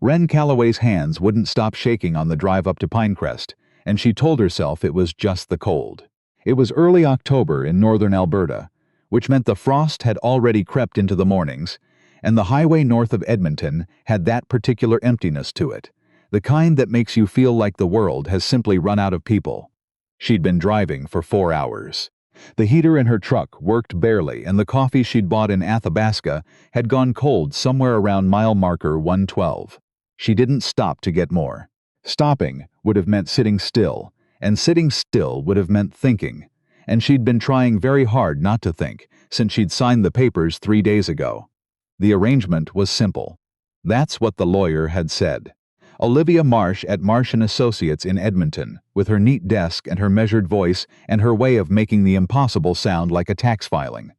Wren Calloway's hands wouldn't stop shaking on the drive up to Pinecrest, and she told herself it was just the cold. It was early October in northern Alberta, which meant the frost had already crept into the mornings, and the highway north of Edmonton had that particular emptiness to it, the kind that makes you feel like the world has simply run out of people. She'd been driving for 4 hours. The heater in her truck worked barely, and the coffee she'd bought in Athabasca had gone cold somewhere around mile marker 112. She didn't stop to get more. Stopping would have meant sitting still, and sitting still would have meant thinking, and she'd been trying very hard not to think since she'd signed the papers 3 days ago. The arrangement was simple. That's what the lawyer had said. Olivia Marsh at Marsh & Associates in Edmonton, with her neat desk and her measured voice and her way of making the impossible sound like a tax filing.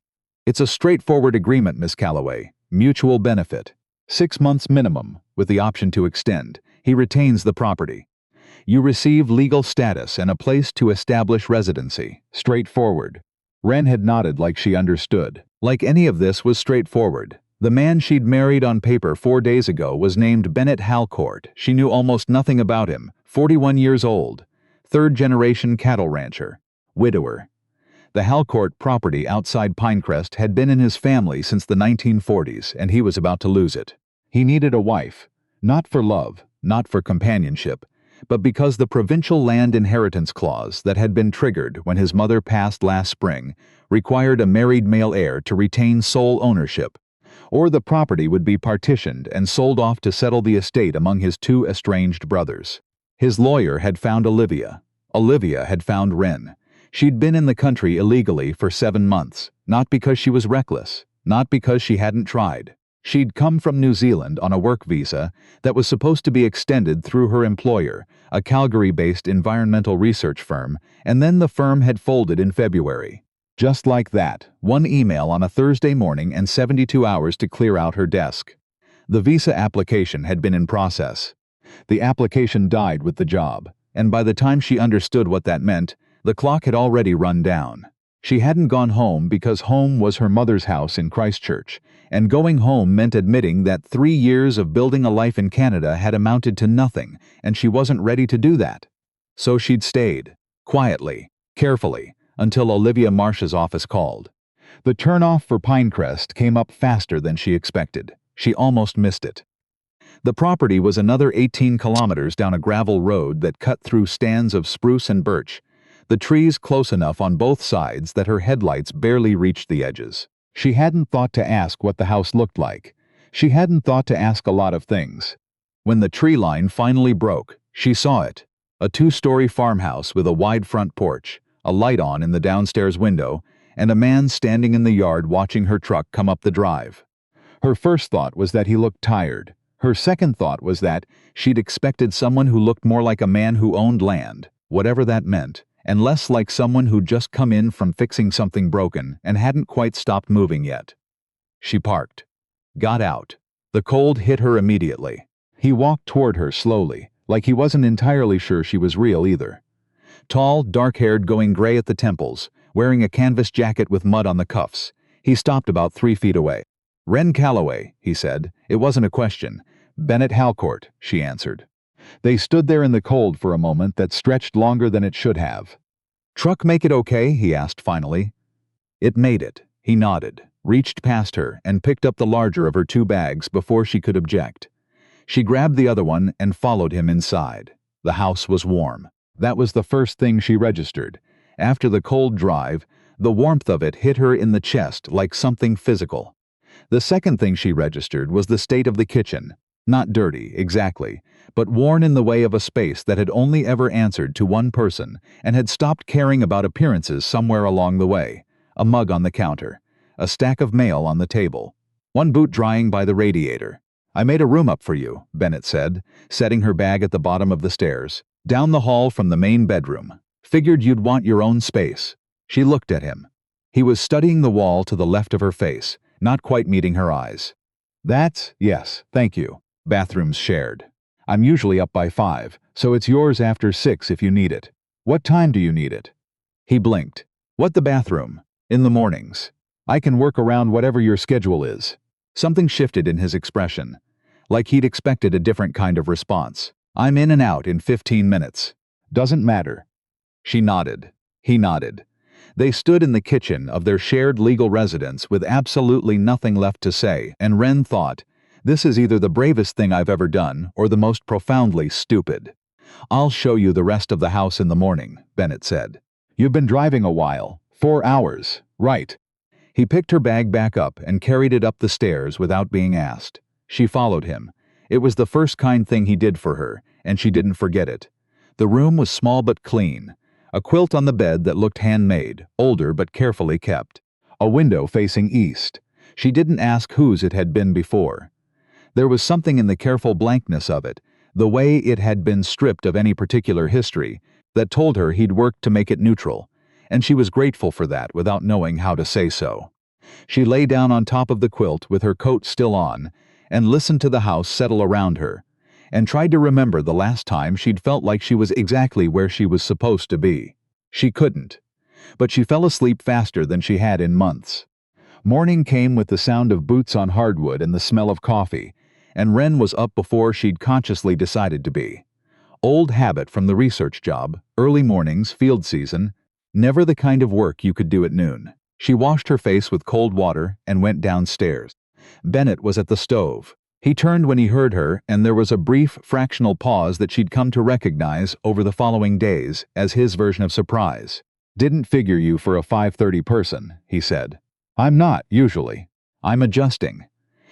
It's a straightforward agreement, Miss Calloway. Mutual benefit. 6 months minimum, with the option to extend. He retains the property. You receive legal status and a place to establish residency. Straightforward. Wren had nodded like she understood. Like any of this was straightforward. The man she'd married on paper 4 days ago was named Bennett Halcourt. She knew almost nothing about him. 41 years old. Third-generation cattle rancher. Widower. The Halcourt property outside Pinecrest had been in his family since the 1940s, and he was about to lose it. He needed a wife. Not for love, not for companionship, but because the provincial land inheritance clause that had been triggered when his mother passed last spring required a married male heir to retain sole ownership, or the property would be partitioned and sold off to settle the estate among his 2 estranged brothers. His lawyer had found Olivia. Olivia had found Wren. She'd been in the country illegally for 7 months, not because she was reckless, not because she hadn't tried. She'd come from New Zealand on a work visa that was supposed to be extended through her employer, a Calgary-based environmental research firm, and then the firm had folded in February. Just like that, 1 email on a Thursday morning and 72 hours to clear out her desk. The visa application had been in process. The application died with the job, and by the time she understood what that meant, the clock had already run down. She hadn't gone home because home was her mother's house in Christchurch, and going home meant admitting that 3 years of building a life in Canada had amounted to nothing, and she wasn't ready to do that. So she'd stayed, quietly, carefully, until Olivia Marsh's office called. The turnoff for Pinecrest came up faster than she expected. She almost missed it. The property was another 18 kilometers down a gravel road that cut through stands of spruce and birch, the trees close enough on both sides that her headlights barely reached the edges. She hadn't thought to ask what the house looked like. She hadn't thought to ask a lot of things. When the tree line finally broke, she saw it. A 2-story farmhouse with a wide front porch, a light on in the downstairs window, and a man standing in the yard watching her truck come up the drive. Her first thought was that he looked tired. Her second thought was that she'd expected someone who looked more like a man who owned land, whatever that meant, and less like someone who'd just come in from fixing something broken and hadn't quite stopped moving yet. She parked. Got out. The cold hit her immediately. He walked toward her slowly, like he wasn't entirely sure she was real either. Tall, dark-haired, going gray at the temples, wearing a canvas jacket with mud on the cuffs. He stopped about 3 feet away. "Wren Calloway," he said. It wasn't a question. "Bennett Halcourt," she answered. They stood there in the cold for a moment that stretched longer than it should have. "Truck make it okay?" he asked finally. It made it. He nodded, reached past her, and picked up the larger of her 2 bags before she could object. She grabbed the other one and followed him inside. The house was warm. That was the first thing she registered. After the cold drive, the warmth of it hit her in the chest like something physical. The second thing she registered was the state of the kitchen. Not dirty, exactly, but worn in the way of a space that had only ever answered to one person and had stopped caring about appearances somewhere along the way. A mug on the counter. A stack of mail on the table. 1 boot drying by the radiator. "I made a room up for you," Bennett said, setting her bag at the bottom of the stairs. "Down the hall from the main bedroom. Figured you'd want your own space." She looked at him. He was studying the wall to the left of her face, not quite meeting her eyes. Yes, thank you. Bathrooms shared. I'm usually up by 5, so it's yours after 6 if you need it. What time do you need it?" He blinked. "What, the bathroom?" "In the mornings. I can work around whatever your schedule is." Something shifted in his expression. like he'd expected a different kind of response. "I'm in and out in 15 minutes. Doesn't matter." She nodded. He nodded. They stood in the kitchen of their shared legal residence with absolutely nothing left to say, and Wren thought, "This is either the bravest thing I've ever done or the most profoundly stupid." "I'll show you the rest of the house in the morning," Bennett said. "You've been driving a while. 4 hours. Right." He picked her bag back up and carried it up the stairs without being asked. She followed him. It was the first kind thing he did for her, and she didn't forget it. The room was small but clean. A quilt on the bed that looked handmade, older but carefully kept. A window facing east. She didn't ask whose it had been before. There was something in the careful blankness of it, the way it had been stripped of any particular history, that told her he'd worked to make it neutral, and she was grateful for that without knowing how to say so. She lay down on top of the quilt with her coat still on, and listened to the house settle around her, and tried to remember the last time she'd felt like she was exactly where she was supposed to be. She couldn't, but she fell asleep faster than she had in months. Morning came with the sound of boots on hardwood and the smell of coffee, and Wren was up before she'd consciously decided to be. Old habit from the research job, early mornings, field season, never the kind of work you could do at noon. She washed her face with cold water and went downstairs. Bennett was at the stove. He turned when he heard her, and there was a brief, fractional pause that she'd come to recognize over the following days as his version of surprise. "Didn't figure you for a 5:30 person," he said. "I'm not, usually. I'm adjusting."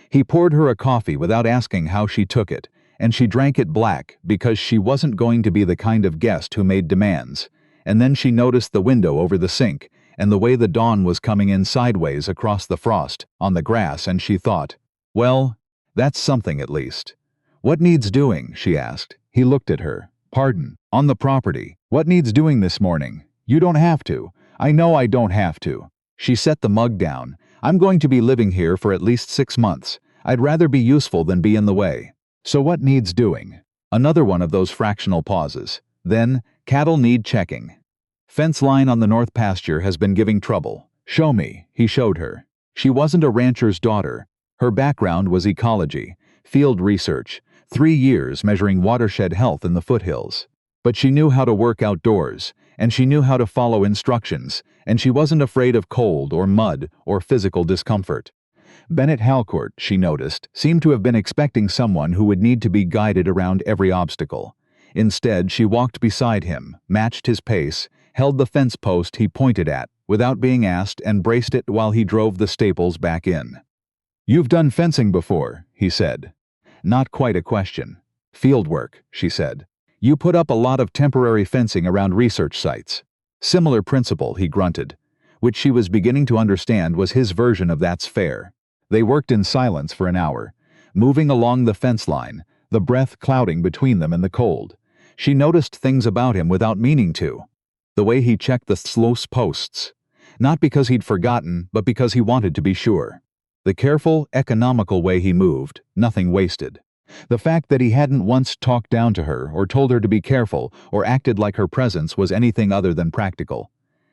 He poured her a coffee without asking how she took it, and she drank it black because she wasn't going to be the kind of guest who made demands. And then she noticed the window over the sink, and the way the dawn was coming in sideways across the frost, on the grass, and she thought, "Well, that's something at least." "What needs doing?" she asked. He looked at her. "Pardon, on the property. What needs doing this morning? You don't have to. I know I don't have to." She set the mug down. "I'm going to be living here for at least 6 months. I'd rather be useful than be in the way." "So what needs doing?" Another one of those fractional pauses. Then, "Cattle need checking. Fence line on the north pasture has been giving trouble." "Show me." He showed her. She wasn't a rancher's daughter. Her background was ecology, field research, 3 years measuring watershed health in the foothills. But she knew how to work outdoors, and she knew how to follow instructions, and she wasn't afraid of cold or mud or physical discomfort. Bennett Halcourt, she noticed, seemed to have been expecting someone who would need to be guided around every obstacle. Instead, she walked beside him, matched his pace, held the fence post he pointed at, without being asked, and braced it while he drove the staples back in. "You've done fencing before," he said. Not quite a question. "Field work," she said. "You put up a lot of temporary fencing around research sites." "Similar principle," he grunted, which she was beginning to understand was his version of "that's fair." They worked in silence for an hour, moving along the fence line, the breath clouding between them in the cold. She noticed things about him without meaning to. The way he checked the sluice posts. Not because he'd forgotten, but because he wanted to be sure. The careful, economical way he moved, nothing wasted. The fact that he hadn't once talked down to her or told her to be careful or acted like her presence was anything other than practical.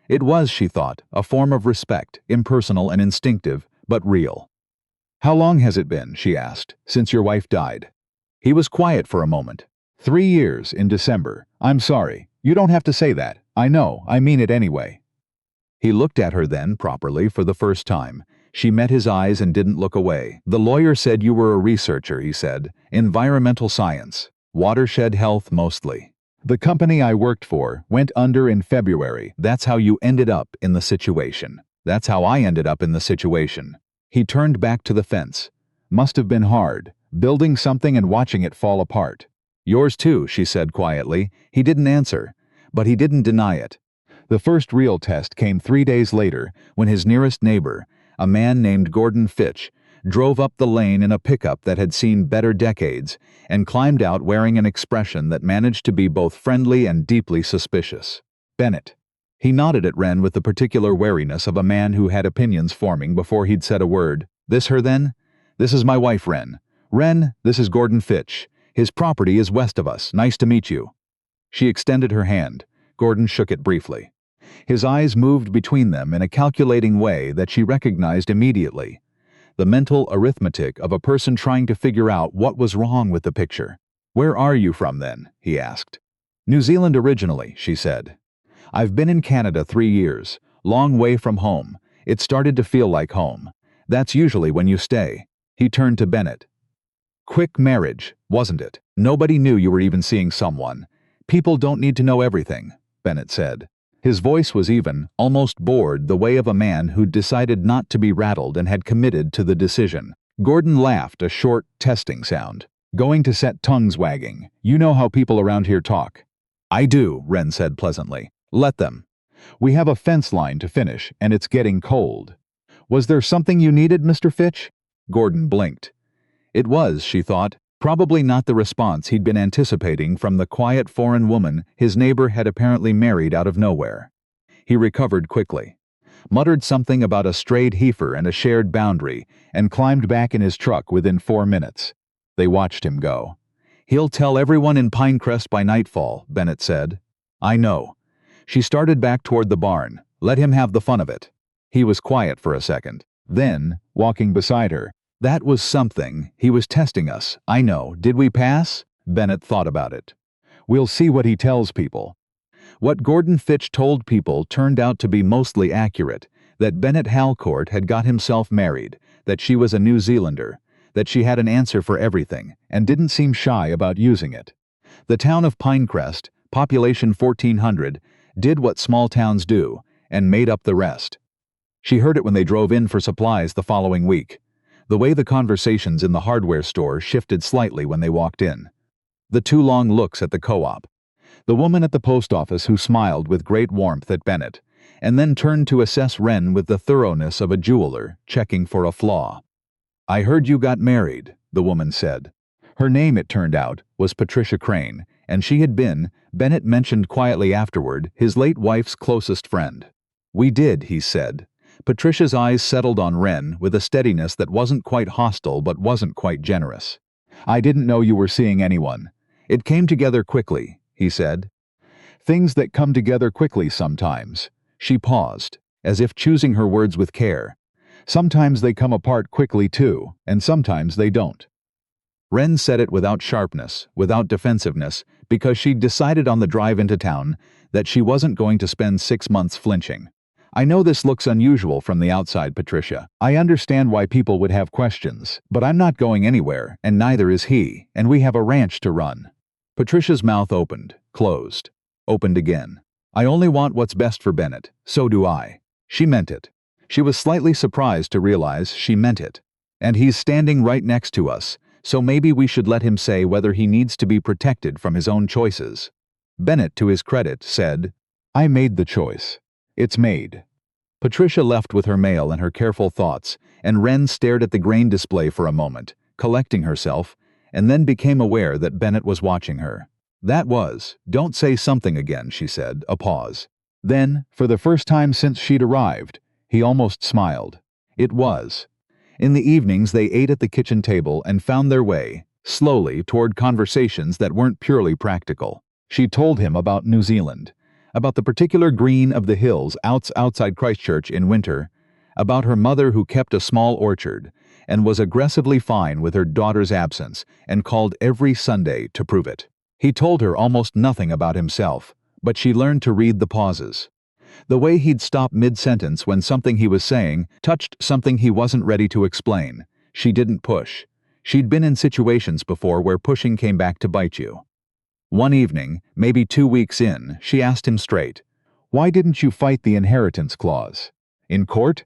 It was, she thought, a form of respect, impersonal and instinctive, but real. "How long has it been," she asked, "since your wife died?" He was quiet for a moment. 3 years in December. "I'm sorry. You don't have to say that. I know. I mean it anyway." He looked at her then, properly, for the first time. She met his eyes and didn't look away. "The lawyer said you were a researcher," he said. "Environmental science. Watershed health mostly. The company I worked for went under in February. That's how you ended up in the situation. That's how I ended up in the situation." He turned back to the fence. "Must have been hard, building something and watching it fall apart." "Yours too," she said quietly. He didn't answer, but he didn't deny it. The first real test came 3 days later, when his nearest neighbor, a man named Gordon Fitch, drove up the lane in a pickup that had seen better decades and climbed out wearing an expression that managed to be both friendly and deeply suspicious. "Bennett." He nodded at Wren with the particular wariness of a man who had opinions forming before he'd said a word. "This her then? This is my wife, Wren. Wren, this is Gordon Fitch. His property is west of us. Nice to meet you." She extended her hand. Gordon shook it briefly. His eyes moved between them in a calculating way that she recognized immediately. the mental arithmetic of a person trying to figure out what was wrong with the picture. "Where are you from then?" he asked. "New Zealand originally," she said. "I've been in Canada 3 years, long way from home. It started to feel like home. That's usually when you stay." He turned to Bennett. "Quick marriage, wasn't it? Nobody knew you were even seeing someone. People don't need to know everything," Bennett said. His voice was even, almost bored, the way of a man who'd decided not to be rattled and had committed to the decision. Gordon laughed, a short, testing sound. "Going to set tongues wagging. You know how people around here talk." "I do," Wren said pleasantly. "Let them. We have a fence line to finish, and it's getting cold." "Was there something you needed, Mr. Fitch?" Gordon blinked. It was, she thought, probably not the response he'd been anticipating from the quiet foreign woman his neighbor had apparently married out of nowhere. He recovered quickly, muttered something about a strayed heifer and a shared boundary, and climbed back in his truck within 4 minutes. They watched him go. "He'll tell everyone in Pinecrest by nightfall," Bennett said. "I know." She started back toward the barn. "Let him have the fun of it." He was quiet for a second. Then, walking beside her, "That was something. He was testing us. I know. Did we pass?" Bennett thought about it. "We'll see what he tells people." What Gordon Fitch told people turned out to be mostly accurate, that Bennett Halcourt had got himself married, that she was a New Zealander, that she had an answer for everything, and didn't seem shy about using it. The town of Pinecrest, population 1,400, did what small towns do, and made up the rest. She heard it when they drove in for supplies the following week. The way the conversations in the hardware store shifted slightly when they walked in. The 2 long looks at the co-op. The woman at the post office who smiled with great warmth at Bennett, and then turned to assess Wren with the thoroughness of a jeweler, checking for a flaw. "I heard you got married," the woman said. Her name, it turned out, was Patricia Crane, and she had been, Bennett mentioned quietly afterward, his late wife's closest friend. "We did," he said. Patricia's eyes settled on Wren with a steadiness that wasn't quite hostile but wasn't quite generous. "I didn't know you were seeing anyone. It came together quickly," he said. "Things that come together quickly sometimes." She paused, as if choosing her words with care. "Sometimes they come apart quickly too, and sometimes they don't." Wren said it without sharpness, without defensiveness, because she'd decided on the drive into town that she wasn't going to spend 6 months flinching. "I know this looks unusual from the outside, Patricia. I understand why people would have questions, but I'm not going anywhere, and neither is he, and we have a ranch to run." Patricia's mouth opened, closed, opened again. "I only want what's best for Bennett. So do I." She meant it. She was slightly surprised to realize she meant it. "And he's standing right next to us, so maybe we should let him say whether he needs to be protected from his own choices." Bennett, to his credit, said, "I made the choice. It's made." Patricia left with her mail and her careful thoughts, and Wren stared at the grain display for a moment, collecting herself, and then became aware that Bennett was watching her. "That was, don't say something again," she said, a pause. Then, for the first time since she'd arrived, he almost smiled. "It was." In the evenings they ate at the kitchen table and found their way, slowly, toward conversations that weren't purely practical. She told him about New Zealand, about the particular green of the hills outside Christchurch in winter, about her mother who kept a small orchard, and was aggressively fine with her daughter's absence, and called every Sunday to prove it. He told her almost nothing about himself, but she learned to read the pauses. The way he'd stop mid-sentence when something he was saying touched something he wasn't ready to explain. She didn't push. She'd been in situations before where pushing came back to bite you. One evening, maybe 2 weeks in, she asked him straight, "Why didn't you fight the inheritance clause? In court?"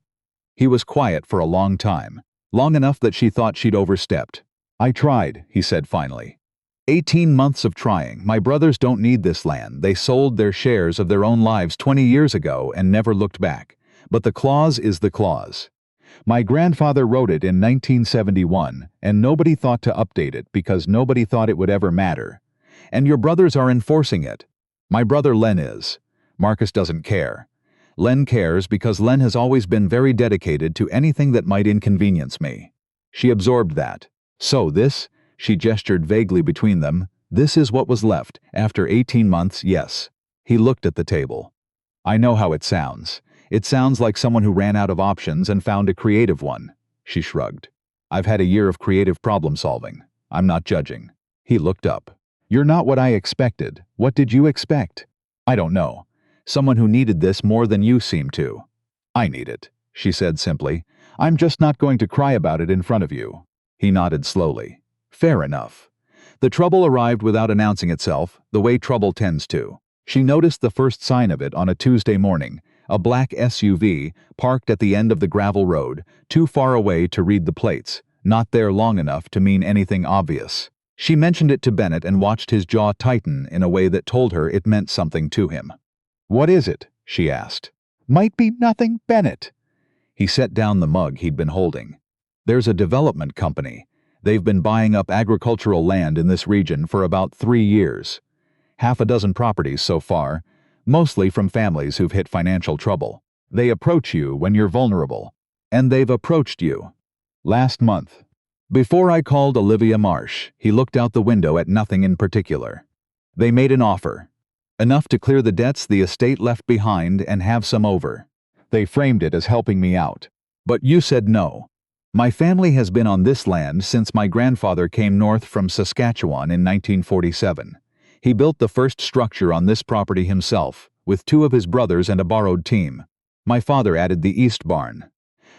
He was quiet for a long time, long enough that she thought she'd overstepped. "I tried," he said finally. 18 months of trying. My brothers don't need this land. They sold their shares of their own lives 20 years ago and never looked back. But the clause is the clause. My grandfather wrote it in 1971, and nobody thought to update it because nobody thought it would ever matter. And your brothers are enforcing it. My brother Len is. Marcus doesn't care. Len cares because Len has always been very dedicated to anything that might inconvenience me." She absorbed that. "So this," she gestured vaguely between them, "this is what was left, after 18 months, yes." He looked at the table. "I know how it sounds. It sounds like someone who ran out of options and found a creative one." she shrugged. I've had a year of creative problem solving. I'm not judging. He looked up. You're not what I expected. What did you expect? I don't know. Someone who needed this more than you seem to. I need it, she said simply. I'm just not going to cry about it in front of you. He nodded slowly. Fair enough. The trouble arrived without announcing itself, the way trouble tends to. She noticed the first sign of it on a Tuesday morning, a black SUV parked at the end of the gravel road, too far away to read the plates, not there long enough to mean anything obvious. She mentioned it to Bennett and watched his jaw tighten in a way that told her it meant something to him. What is it? She asked. Might be nothing, Bennett. He set down the mug he'd been holding. There's a development company. They've been buying up agricultural land in this region for about 3 years. 6 properties so far, mostly from families who've hit financial trouble. They approach you when you're vulnerable. And they've approached you. Last month. Before I called Olivia Marsh, he looked out the window at nothing in particular. They made an offer. Enough to clear the debts the estate left behind and have some over. They framed it as helping me out. But you said no. My family has been on this land since my grandfather came north from Saskatchewan in 1947. He built the first structure on this property himself, with 2 of his brothers and a borrowed team. My father added the east barn.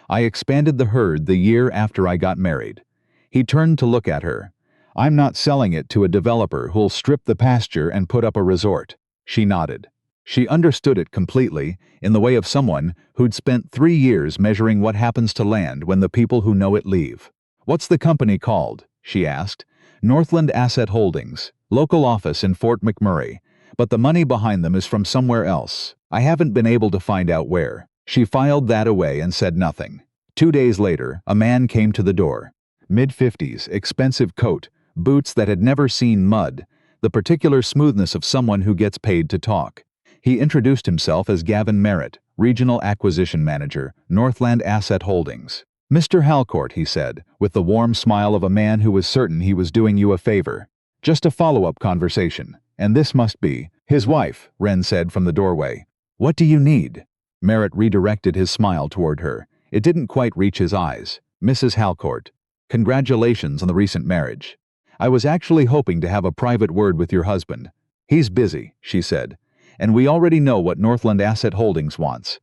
I expanded the herd the year after I got married. He turned to look at her. I'm not selling it to a developer who'll strip the pasture and put up a resort. She nodded. She understood it completely, in the way of someone who'd spent 3 years measuring what happens to land when the people who know it leave. What's the company called? She asked. Northland Asset Holdings, local office in Fort McMurray, but the money behind them is from somewhere else. I haven't been able to find out where. She filed that away and said nothing. 2 days later, a man came to the door. Mid-50s, expensive coat, boots that had never seen mud, the particular smoothness of someone who gets paid to talk. He introduced himself as Gavin Merritt, Regional Acquisition Manager, Northland Asset Holdings. Mr. Halcourt, he said, with the warm smile of a man who was certain he was doing you a favor. Just a follow-up conversation, and this must be his wife, Wren said from the doorway. What do you need? Merritt redirected his smile toward her. It didn't quite reach his eyes. Mrs. Halcourt, congratulations on the recent marriage. I was actually hoping to have a private word with your husband. He's busy, she said, and we already know what Northland Asset Holdings wants.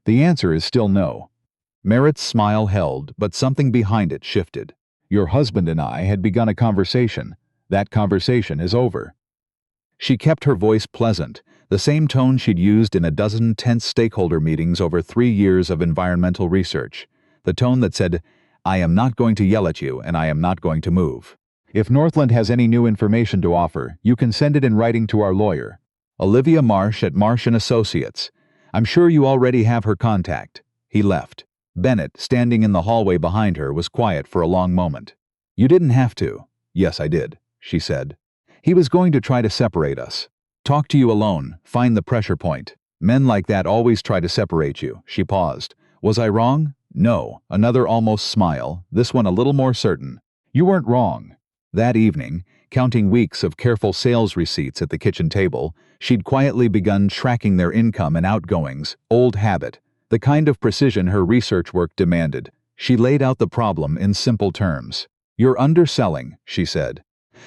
The answer is still no. Merritt's smile held, but something behind it shifted. Your husband and I had begun a conversation. That conversation is over. She kept her voice pleasant, the same tone she'd used in a dozen tense stakeholder meetings over 3 years of environmental research. The tone that said, I am not going to yell at you and I am not going to move. If Northland has any new information to offer, you can send it in writing to our lawyer, Olivia Marsh at Marsh & Associates. I'm sure you already have her contact. He left. Bennett, standing in the hallway behind her, was quiet for a long moment. You didn't have to. Yes, I did, she said. He was going to try to separate us. Talk to you alone, find the pressure point. Men like that always try to separate you. She paused. Was I wrong? No. Another almost smile, this one a little more certain. You weren't wrong. That evening, counting weeks of careful sales receipts at the kitchen table, she'd quietly begun tracking their income and outgoings, old habit, the kind of precision her research work demanded. She laid out the problem in simple terms. You're underselling, she said.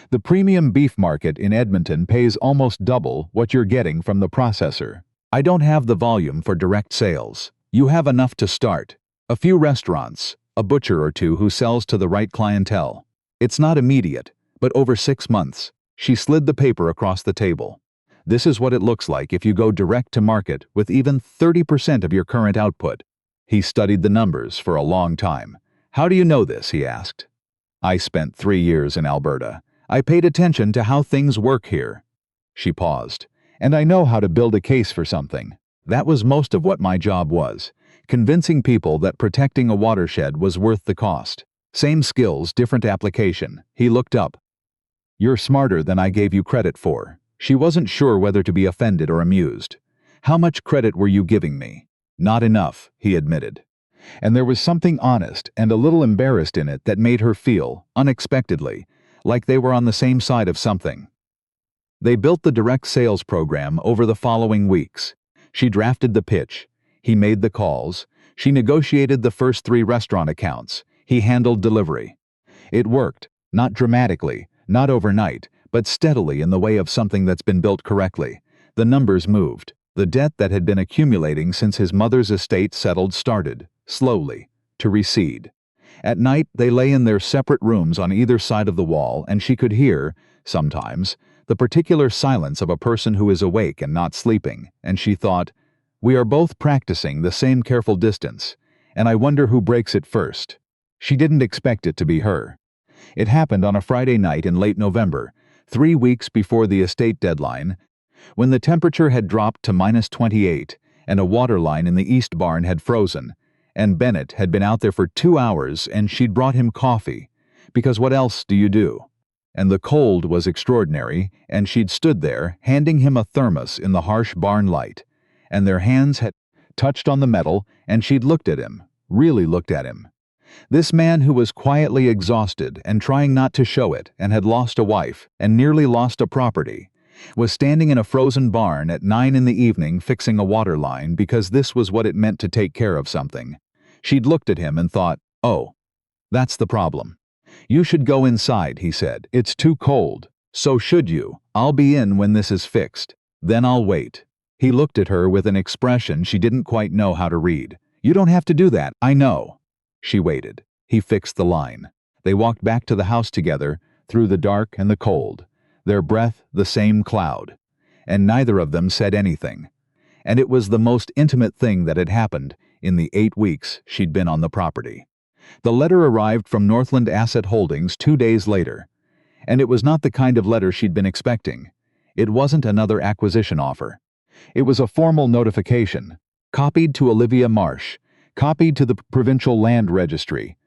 The premium beef market in Edmonton pays almost double what you're getting from the processor. I don't have the volume for direct sales. You have enough to start. A few restaurants, a butcher or two who sells to the right clientele. It's not immediate, but over 6 months. She slid the paper across the table. This is what it looks like if you go direct to market with even 30% of your current output. He studied the numbers for a long time. How do you know this? He asked. I spent 3 years in Alberta. I paid attention to how things work here. She paused. And I know how to build a case for something. That was most of what my job was. Convincing people that protecting a watershed was worth the cost. Same skills, different application. He looked up. You're smarter than I gave you credit for. She wasn't sure whether to be offended or amused. How much credit were you giving me? Not enough, he admitted. And there was something honest and a little embarrassed in it that made her feel, unexpectedly, like they were on the same side of something. They built the direct sales program over the following weeks. She drafted the pitch. He made the calls. She negotiated the first 3 restaurant accounts. He handled delivery. It worked, not dramatically, not overnight, but steadily in the way of something that's been built correctly. The numbers moved. The debt that had been accumulating since his mother's estate settled started, slowly, to recede. At night, they lay in their separate rooms on either side of the wall, and she could hear, sometimes, the particular silence of a person who is awake and not sleeping, and she thought, "We are both practicing the same careful distance, and I wonder who breaks it first." She didn't expect it to be her. It happened on a Friday night in late November, 3 weeks before the estate deadline, when the temperature had dropped to -28 and a water line in the east barn had frozen, and Bennett had been out there for 2 hours and she'd brought him coffee, because what else do you do? And the cold was extraordinary, and she'd stood there, handing him a thermos in the harsh barn light, and their hands had touched on the metal, and she'd looked at him, really looked at him. This man who was quietly exhausted and trying not to show it and had lost a wife and nearly lost a property, was standing in a frozen barn at 9 in the evening fixing a water line because this was what it meant to take care of something. She'd looked at him and thought, "Oh, that's the problem. You should go inside," he said. "It's too cold." "So should you. I'll be in when this is fixed. Then I'll wait." He looked at her with an expression she didn't quite know how to read. "You don't have to do that, I know." She waited. He fixed the line. They walked back to the house together, through the dark and the cold, their breath the same cloud, and neither of them said anything. And it was the most intimate thing that had happened in the 8 weeks she'd been on the property. The letter arrived from Northland Asset Holdings 2 days later, and it was not the kind of letter she'd been expecting. It wasn't another acquisition offer. It was a formal notification, copied to Olivia Marsh, copied to the Provincial Land Registry,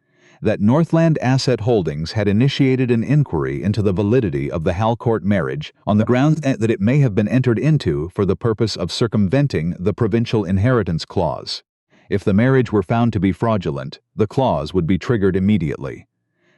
that Northland Asset Holdings had initiated an inquiry into the validity of the Halcourt marriage on the grounds that it may have been entered into for the purpose of circumventing the provincial inheritance clause. If the marriage were found to be fraudulent, the clause would be triggered immediately.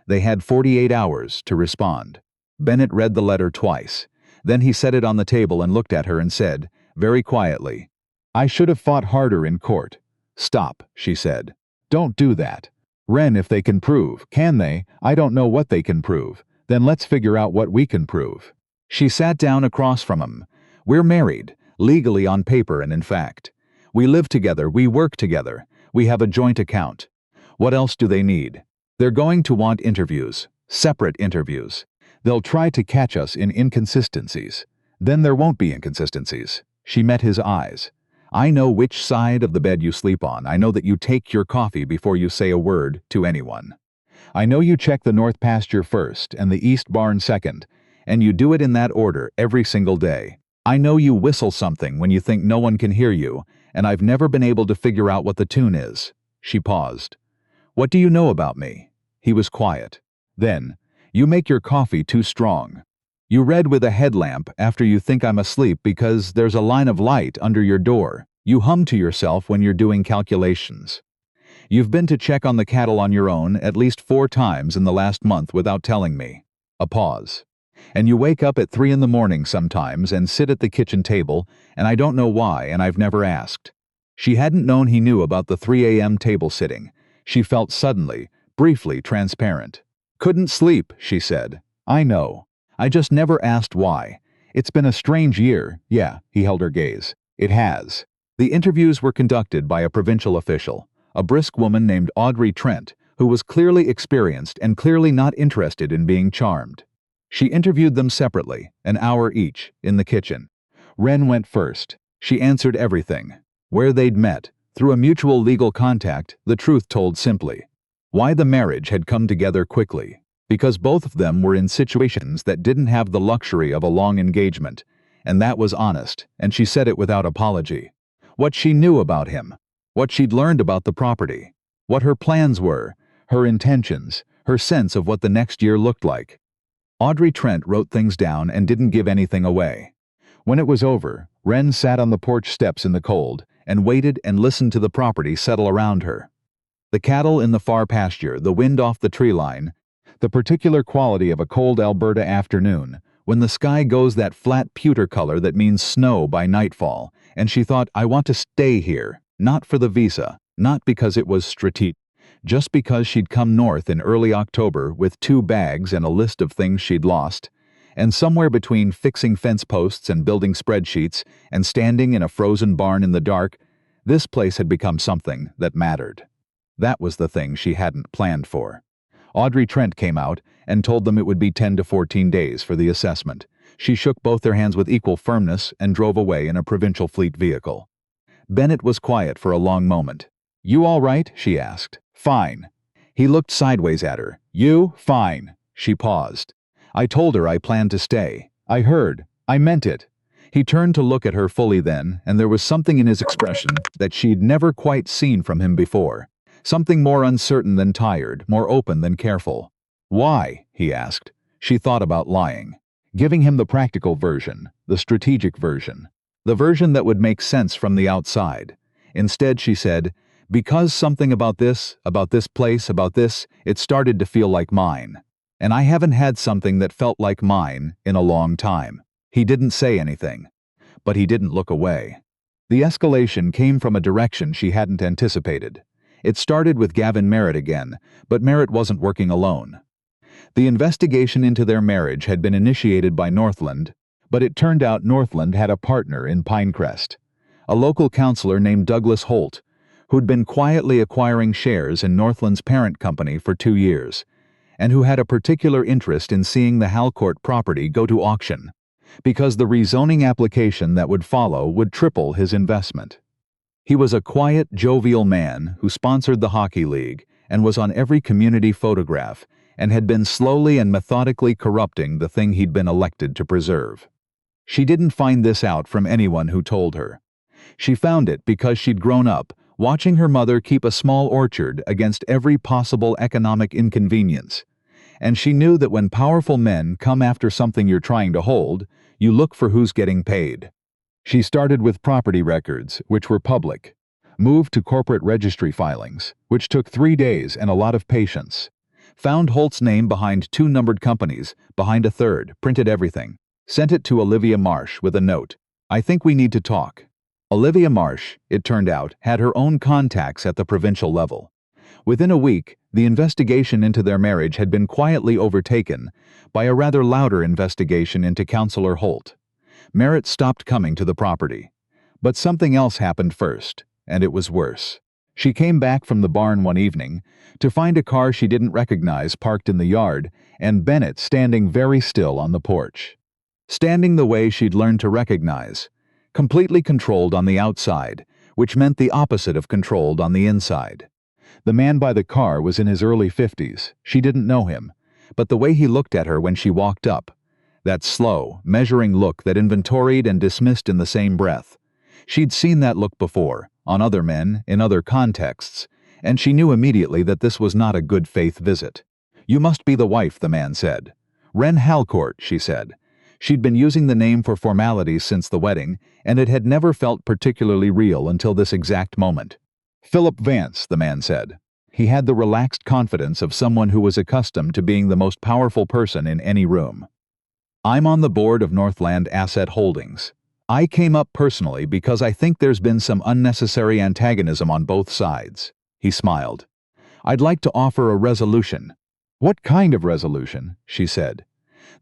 They had 48 hours to respond. Bennett read the letter twice. Then he set it on the table and looked at her and said, very quietly, "I should have fought harder in court." "Stop," she said. "Don't do that. Wren, if they can prove, can they? I don't know what they can prove. Then let's figure out what we can prove." She sat down across from him. "We're married, legally on paper and in fact. We live together, we work together, we have a joint account. What else do they need? They're going to want interviews, separate interviews. They'll try to catch us in inconsistencies. Then there won't be inconsistencies." She met his eyes. "I know which side of the bed you sleep on. I know that you take your coffee before you say a word to anyone. I know you check the north pasture first and the east barn second, and you do it in that order every single day. I know you whistle something when you think no one can hear you, and I've never been able to figure out what the tune is." She paused. "What do you know about me?" He was quiet. Then, "You make your coffee too strong. You read with a headlamp after you think I'm asleep because there's a line of light under your door. You hum to yourself when you're doing calculations. You've been to check on the cattle on your own at least 4 times in the last month without telling me." A pause. "And you wake up at 3 in the morning sometimes and sit at the kitchen table, and I don't know why, and I've never asked." She hadn't known he knew about the 3 a.m. table sitting. She felt suddenly, briefly transparent. "Couldn't sleep," she said. "I know. I just never asked why. It's been a strange year." "Yeah," he held her gaze. "It has." The interviews were conducted by a provincial official, a brisk woman named Audrey Trent, who was clearly experienced and clearly not interested in being charmed. She interviewed them separately, an hour each, in the kitchen. Wren went first. She answered everything. Where they'd met, through a mutual legal contact, the truth told simply. Why the marriage had come together quickly. Because both of them were in situations that didn't have the luxury of a long engagement, and that was honest, and she said it without apology. What she knew about him, what she'd learned about the property, what her plans were, her intentions, her sense of what the next year looked like. Audrey Trent wrote things down and didn't give anything away. When it was over, Wren sat on the porch steps in the cold and waited and listened to the property settle around her. The cattle in the far pasture, the wind off the tree line, the particular quality of a cold Alberta afternoon, when the sky goes that flat pewter color that means snow by nightfall, and she thought, I want to stay here, not for the visa, not because it was strategic, Just because she'd come north in early October with 2 bags and a list of things she'd lost, and somewhere between fixing fence posts and building spreadsheets and standing in a frozen barn in the dark, this place had become something that mattered. That was the thing she hadn't planned for. Audrey Trent came out and told them it would be 10 to 14 days for the assessment. She shook both their hands with equal firmness and drove away in a provincial fleet vehicle. Bennett was quiet for a long moment. "You all right?" she asked. "Fine." He looked sideways at her. "You? Fine." She paused. "I told her I planned to stay. I heard. I meant it." He turned to look at her fully then, and there was something in his expression that she'd never quite seen from him before. Something more uncertain than tired, more open than careful. "Why?" he asked. She thought about lying. Giving him the practical version, the strategic version, the version that would make sense from the outside. Instead, she said, "Because something about this place, it started to feel like mine. And I haven't had something that felt like mine in a long time." He didn't say anything, but he didn't look away. The escalation came from a direction she hadn't anticipated. It started with Gavin Merritt again, but Merritt wasn't working alone. The investigation into their marriage had been initiated by Northland, but it turned out Northland had a partner in Pinecrest, a local councillor named Douglas Holt, who'd been quietly acquiring shares in Northland's parent company for 2 years, and who had a particular interest in seeing the Halcourt property go to auction, because the rezoning application that would follow would triple his investment. He was a quiet, jovial man who sponsored the hockey league and was on every community photograph and had been slowly and methodically corrupting the thing he'd been elected to preserve. She didn't find this out from anyone who told her. She found it because she'd grown up watching her mother keep a small orchard against every possible economic inconvenience, and she knew that when powerful men come after something you're trying to hold, you look for who's getting paid. She started with property records, which were public, moved to corporate registry filings, which took 3 days and a lot of patience, found Holt's name behind 2 numbered companies, behind a 3rd, printed everything, sent it to Olivia Marsh with a note, "I think we need to talk." Olivia Marsh, it turned out, had her own contacts at the provincial level. Within a week, the investigation into their marriage had been quietly overtaken by a rather louder investigation into Councillor Holt. Merritt stopped coming to the property. But something else happened first, and it was worse. She came back from the barn one evening to find a car she didn't recognize parked in the yard and Bennett standing very still on the porch. Standing the way she'd learned to recognize, completely controlled on the outside, which meant the opposite of controlled on the inside. The man by the car was in his early 50s. She didn't know him, but the way he looked at her when she walked up, that slow, measuring look that inventoried and dismissed in the same breath. She'd seen that look before, on other men, in other contexts, and she knew immediately that this was not a good faith visit. "You must be the wife," the man said. "Wren Calloway," she said. She'd been using the name for formalities since the wedding, and it had never felt particularly real until this exact moment. "Philip Vance," the man said. He had the relaxed confidence of someone who was accustomed to being the most powerful person in any room. "I'm on the board of Northland Asset Holdings. I came up personally because I think there's been some unnecessary antagonism on both sides." He smiled. "I'd like to offer a resolution." "What kind of resolution?" she said.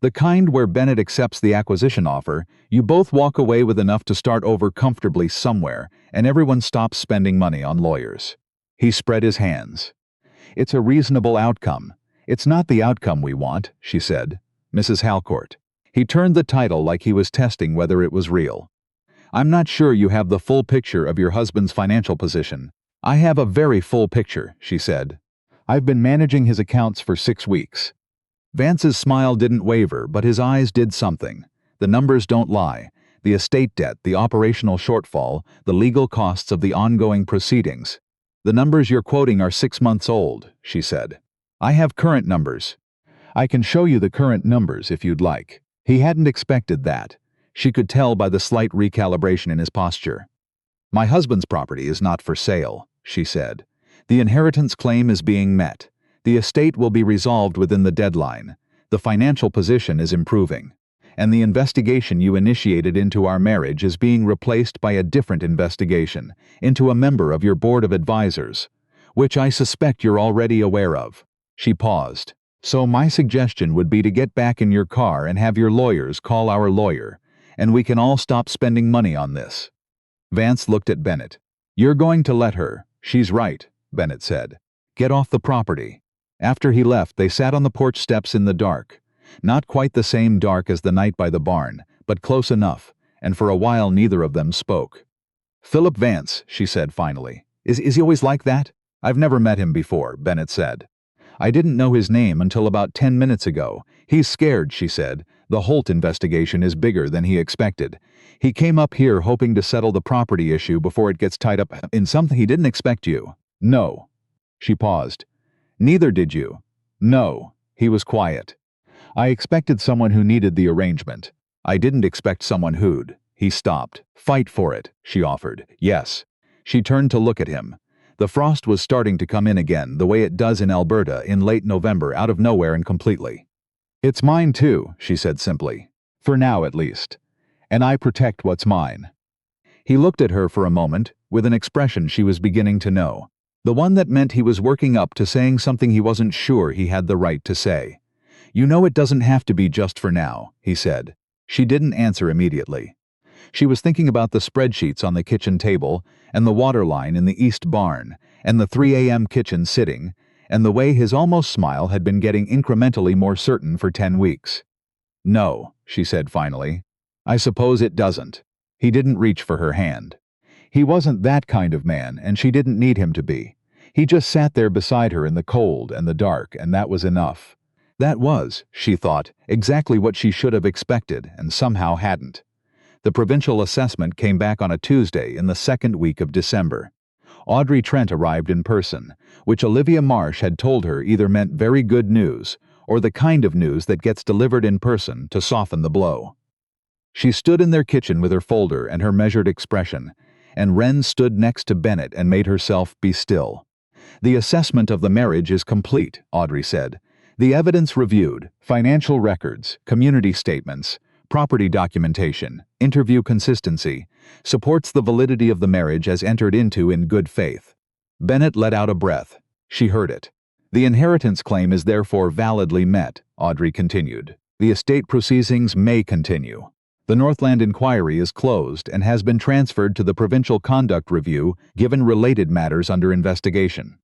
"The kind where Bennett accepts the acquisition offer, you both walk away with enough to start over comfortably somewhere, and everyone stops spending money on lawyers." He spread his hands. "It's a reasonable outcome. It's not the outcome we want," she said. "Mrs. Halcourt." He turned the title like he was testing whether it was real. "I'm not sure you have the full picture of your husband's financial position." "I have a very full picture," she said. "I've been managing his accounts for 6 weeks." Vance's smile didn't waver, but his eyes did something. "The numbers don't lie. The estate debt, the operational shortfall, the legal costs of the ongoing proceedings. The numbers you're quoting are 6 months old," she said. "I have current numbers. I can show you the current numbers if you'd like." He hadn't expected that. She could tell by the slight recalibration in his posture. "My husband's property is not for sale," she said. "The inheritance claim is being met. The estate will be resolved within the deadline. The financial position is improving. And the investigation you initiated into our marriage is being replaced by a different investigation, into a member of your board of advisors. which I suspect you're already aware of. She paused. So my suggestion would be to get back in your car and have your lawyers call our lawyer, and we can all stop spending money on this. Vance looked at Bennett. You're going to let her. She's right, Bennett said. Get off the property. After he left, they sat on the porch steps in the dark. Not quite the same dark as the night by the barn, but close enough, and for a while neither of them spoke. Philip Vance, she said finally. Is he always like that? I've never met him before, Bennett said. I didn't know his name until about 10 minutes ago. He's scared, she said. The Holt investigation is bigger than he expected. He came up here hoping to settle the property issue before it gets tied up in something he didn't expect you. No. She paused. Neither did you. No. He was quiet. I expected someone who needed the arrangement. I didn't expect someone who'd. He stopped. Fight for it, she offered. Yes. She turned to look at him. The frost was starting to come in again, the way it does in Alberta in late November, out of nowhere and completely. It's mine too, she said simply. For now, at least. And I protect what's mine. He looked at her for a moment, with an expression she was beginning to know. The one that meant he was working up to saying something he wasn't sure he had the right to say. You know it doesn't have to be just for now, he said. She didn't answer immediately. She was thinking about the spreadsheets on the kitchen table, and the water line in the east barn, and the 3 a.m. kitchen sitting, and the way his almost smile had been getting incrementally more certain for 10 weeks. No, she said finally. I suppose it doesn't. He didn't reach for her hand. He wasn't that kind of man, and she didn't need him to be. He just sat there beside her in the cold and the dark, and that was enough. That was, she thought, exactly what she should have expected, and somehow hadn't. The provincial assessment came back on a Tuesday in the second week of December. Audrey Trent arrived in person, which Olivia Marsh had told her either meant very good news or the kind of news that gets delivered in person to soften the blow. She stood in their kitchen with her folder and her measured expression, and Wren stood next to Bennett and made herself be still. The assessment of the marriage is complete, Audrey said. The evidence reviewed, financial records, community statements, property documentation, interview consistency, supports the validity of the marriage as entered into in good faith. Bennett let out a breath. She heard it. The inheritance claim is therefore validly met, Audrey continued. The estate proceedings may continue. The Northland inquiry is closed and has been transferred to the Provincial Conduct Review, given related matters under investigation.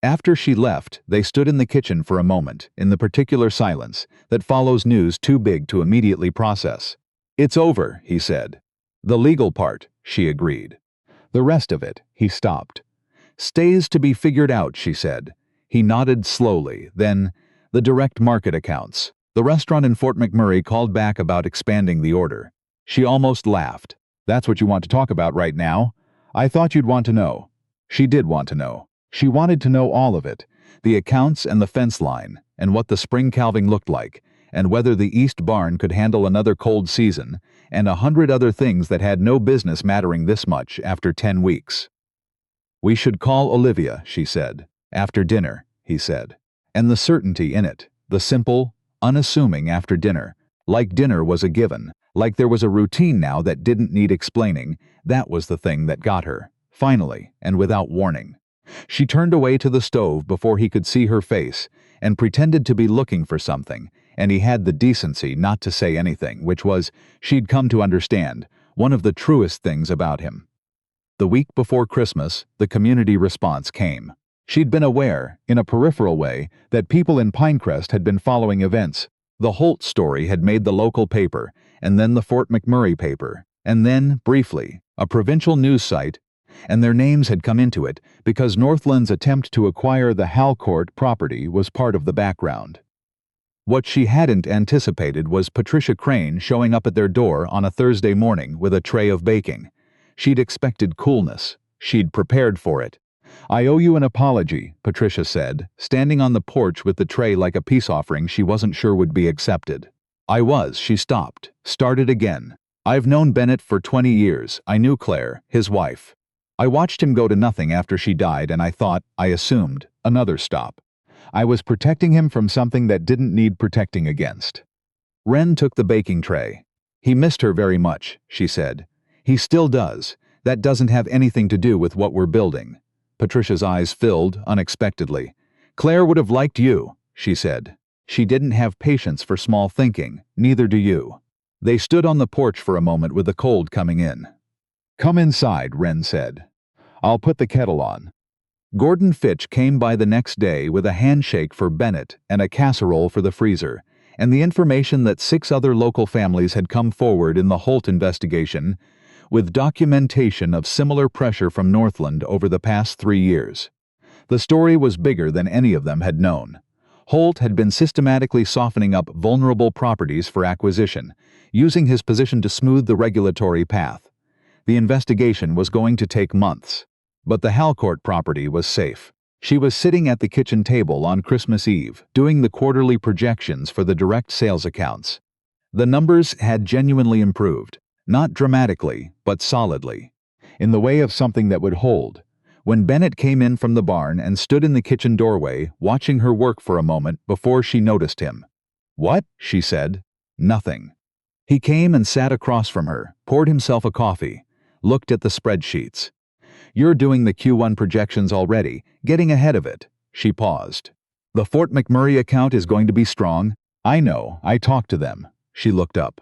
After she left, they stood in the kitchen for a moment, in the particular silence that follows news too big to immediately process. It's over, he said. The legal part, she agreed. The rest of it, he stopped. Stays to be figured out, she said. He nodded slowly, then, the direct market accounts. The restaurant in Fort McMurray called back about expanding the order. She almost laughed. That's what you want to talk about right now? I thought you'd want to know. She did want to know. She wanted to know all of it, the accounts and the fence line, and what the spring calving looked like, and whether the east barn could handle another cold season, and 100 other things that had no business mattering this much after 10 weeks. We should call Olivia, she said. After dinner, he said. And the certainty in it, the simple, unassuming after dinner, like dinner was a given, like there was a routine now that didn't need explaining, that was the thing that got her, finally, and without warning. She turned away to the stove before he could see her face, and pretended to be looking for something, and he had the decency not to say anything, which was, she'd come to understand, one of the truest things about him. The week before Christmas, the community response came. She'd been aware, in a peripheral way, that people in Pinecrest had been following events. The Holt story had made the local paper, and then the Fort McMurray paper, and then, briefly, a provincial news site, and their names had come into it because Northland's attempt to acquire the Halcourt property was part of the background. What she hadn't anticipated was Patricia Crane showing up at their door on a Thursday morning with a tray of baking. She'd expected coolness. She'd prepared for it. I owe you an apology, Patricia said, standing on the porch with the tray like a peace offering she wasn't sure would be accepted. She stopped, started again. I've known Bennett for 20 years. I knew Claire, his wife. I watched him go to nothing after she died, and I assumed, another stop. I was protecting him from something that didn't need protecting against. Wren took the baking tray. He missed her very much, she said. He still does. That doesn't have anything to do with what we're building. Patricia's eyes filled unexpectedly. "Claire would have liked you," she said. "She didn't have patience for small thinking, neither do you." They stood on the porch for a moment with the cold coming in. "Come inside," Wren said. "I'll put the kettle on." Gordon Fitch came by the next day with a handshake for Bennett and a casserole for the freezer, and the information that 6 other local families had come forward in the Holt investigation with documentation of similar pressure from Northland over the past 3 years. The story was bigger than any of them had known. Holt had been systematically softening up vulnerable properties for acquisition, using his position to smooth the regulatory path. The investigation was going to take months. But the Halcourt property was safe. She was sitting at the kitchen table on Christmas Eve, doing the quarterly projections for the direct sales accounts. The numbers had genuinely improved, not dramatically, but solidly, in the way of something that would hold. When Bennett came in from the barn and stood in the kitchen doorway, watching her work for a moment before she noticed him. "What?" she said. "Nothing." He came and sat across from her, poured himself a coffee, looked at the spreadsheets. "You're doing the Q1 projections already, getting ahead of it." She paused. "The Fort McMurray account is going to be strong." "I know, I talked to them." She looked up.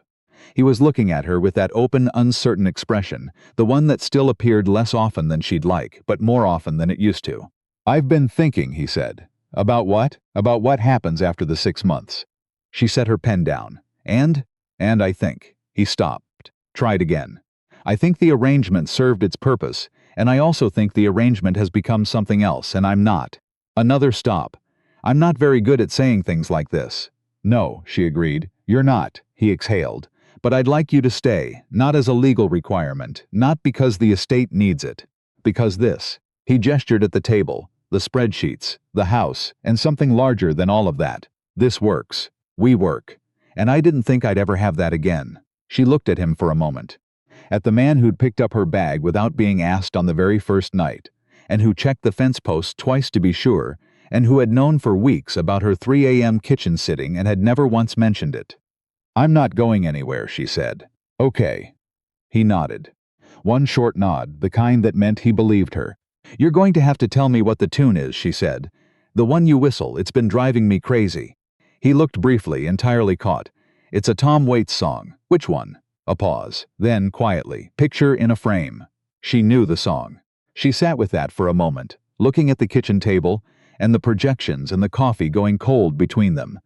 He was looking at her with that open, uncertain expression, the one that still appeared less often than she'd like, but more often than it used to. "I've been thinking," he said. "About what?" "About what happens after the 6 months." She set her pen down. And I think." He stopped. Tried again. "I think the arrangement served its purpose, and I also think the arrangement has become something else, and I'm not." Another stop. "I'm not very good at saying things like this." "No," she agreed. "You're not," he exhaled. "But I'd like you to stay, not as a legal requirement, not because the estate needs it. Because this." He gestured at the table, the spreadsheets, the house, and something larger than all of that. "This works. We work. And I didn't think I'd ever have that again." She looked at him for a moment. At the man who'd picked up her bag without being asked on the very first night, and who checked the fence posts twice to be sure, and who had known for weeks about her 3 a.m. kitchen sitting and had never once mentioned it. "I'm not going anywhere," she said. "Okay." He nodded. One short nod, the kind that meant he believed her. "You're going to have to tell me what the tune is," she said. "The one you whistle, it's been driving me crazy." He looked briefly, entirely caught. "It's a Tom Waits song." "Which one?" A pause. Then, quietly, "Picture in a Frame." She knew the song. She sat with that for a moment, looking at the kitchen table, and the projections and the coffee going cold between them,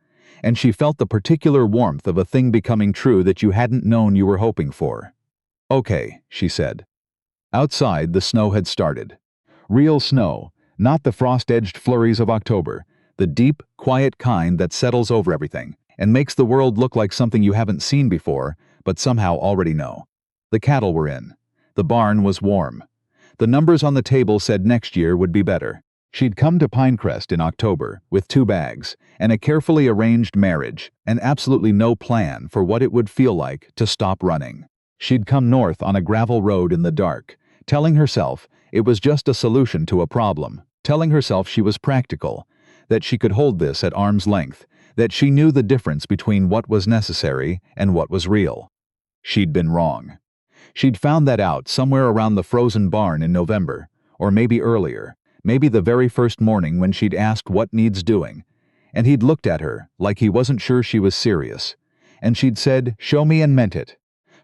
and she felt the particular warmth of a thing becoming true that you hadn't known you were hoping for. "Okay," she said. Outside, the snow had started. Real snow, not the frost-edged flurries of October, the deep, quiet kind that settles over everything and makes the world look like something you haven't seen before, but somehow already know. The cattle were in. The barn was warm. The numbers on the table said next year would be better. She'd come to Pinecrest in October with 2 bags and a carefully arranged marriage and absolutely no plan for what it would feel like to stop running. She'd come north on a gravel road in the dark, telling herself it was just a solution to a problem, telling herself she was practical, that she could hold this at arm's length, that she knew the difference between what was necessary and what was real. She'd been wrong. She'd found that out somewhere around the frozen barn in November, or maybe earlier, maybe the very first morning when she'd asked what needs doing, and he'd looked at her like he wasn't sure she was serious, and she'd said, "Show me," and meant it.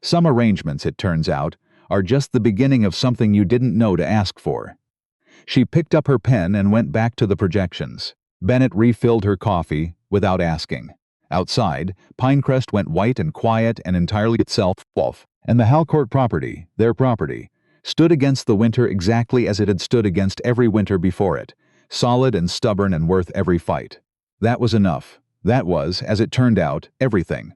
Some arrangements, it turns out, are just the beginning of something you didn't know to ask for. She picked up her pen and went back to the projections. Bennett refilled her coffee without asking. Outside, Pinecrest went white and quiet and entirely itself off, and the Halcourt property, their property, stood against the winter exactly as it had stood against every winter before it, solid and stubborn and worth every fight. That was enough. That was, as it turned out, everything.